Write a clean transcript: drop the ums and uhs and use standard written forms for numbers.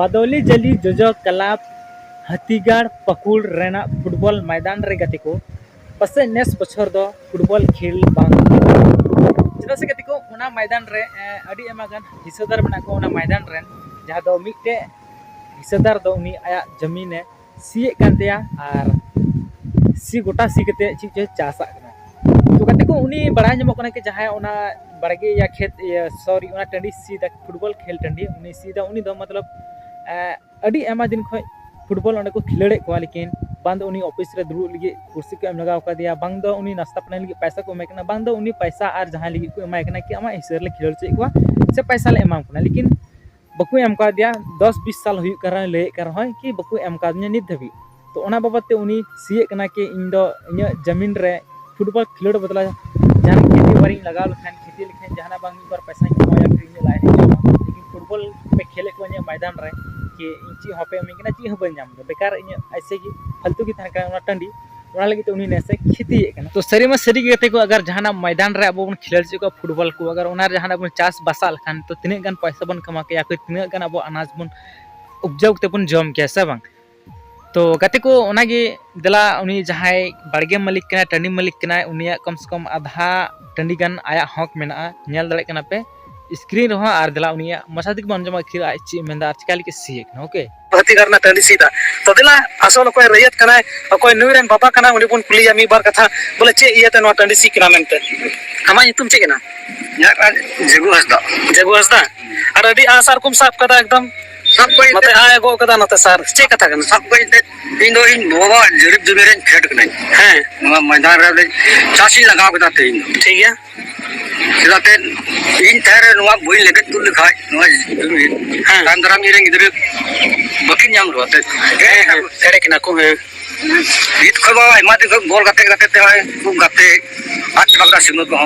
बादोली जली जोजो club हाथीगाड़ पकुड़ Raina football मैदान रे गति को पसे नेस बछर दो फुटबॉल खेल बांग चेदा से गति को उना मैदान रे अडी एमागन हिस्सेदार बना को उना मैदान रे जहां दो मिटे हिस्सेदार दो उनी आया जमीन है सीए कांतेया आर सी गोटा सी कते चीज चासा तो गति को उनी बड़ा जमो कना के जहां उना बड़गे या खेत सॉरी उना टंडी सीधा फुटबॉल खेल टंडी उनी सीधा उनी दो मतलब अड़ी एमा दिन खय फुटबॉल ओंडे को खिलड़े को लेकिन बांध उनी ऑफिस रे दुरु लगी कुर्सी को एम लगाव का दिया बांग दो उनी नाश्ता पानी लगी पैसा को एमाकना बांग दो उनी पैसा आर जहां लगी को एमाकना कि आमा हिसर ले खिलड़ चे को से पैसा ले एमाम कना लेकिन बकु एम का दिया 10-20 साल हुई कर ले कर होय कि बकु एम का नित धबी तो ओना बाबते उनी सीए कना के इन दो इन जमीन रे फुटबॉल खिलड़ बदला जहां खेती बारी लगाव लखान खेती लखान जहां बांग बार पैसा कमाया फिर इन लाइन लेकिन फुटबॉल पे खेले को मैदान रे कि इंची हपे मिकना ची हबन जाम बेकार इन ऐसे की फालतू की थान का टंडी ओना लगी तो उनी नेसे खेती कना तो सरी में सरी गते को अगर जहां मैदान रे अब बन खिलड़ ची को फुटबॉल को अगर ओना जहां बन चास बसाल खान तो तिने गन पैसा बन कमा के या फिर तिने गन अब अनाज बन उपजाऊ ते बन जम के से बांग तो गते को ओनागे दला उनी जहां बाड़गे मालिक कना टंडी मालिक कना उनिया कम से कम आधा टंडी गन आया हक मेना नेल दले कना पे स्क्रीन रहा आर दला उनिया मसादिक बन जमा खिर आची मेंदा चिकाली के सीए कना ओके भर्ती करना टंडी सीधा तो दिला असल कोई रैयत कना कोई नुरेन बाबा कना उनी बन कुलिया मी बार कथा बोले चे इयाते नो टंडी सी कना मेनते आमा तुम चे कना या जगु हसदा और अडी आसार कुम साफ कदा एकदम सब कोई मते आए गो कदा नते सर चे कथा कना सब कोई इन दो इन बाबा जरीब जुमेरेन फेट कना हैं मैदान रे चासी लगा कदा ते ठीक है सिदाते इन तेरे नुआ बोई लेके तू लिखाय नुआ हां कांदराम इरेंग इधर बकिन नाम रोते एड़े किना को है इत खबा माते बोल गते गते ते है खूब गते आज लगदा सिमत को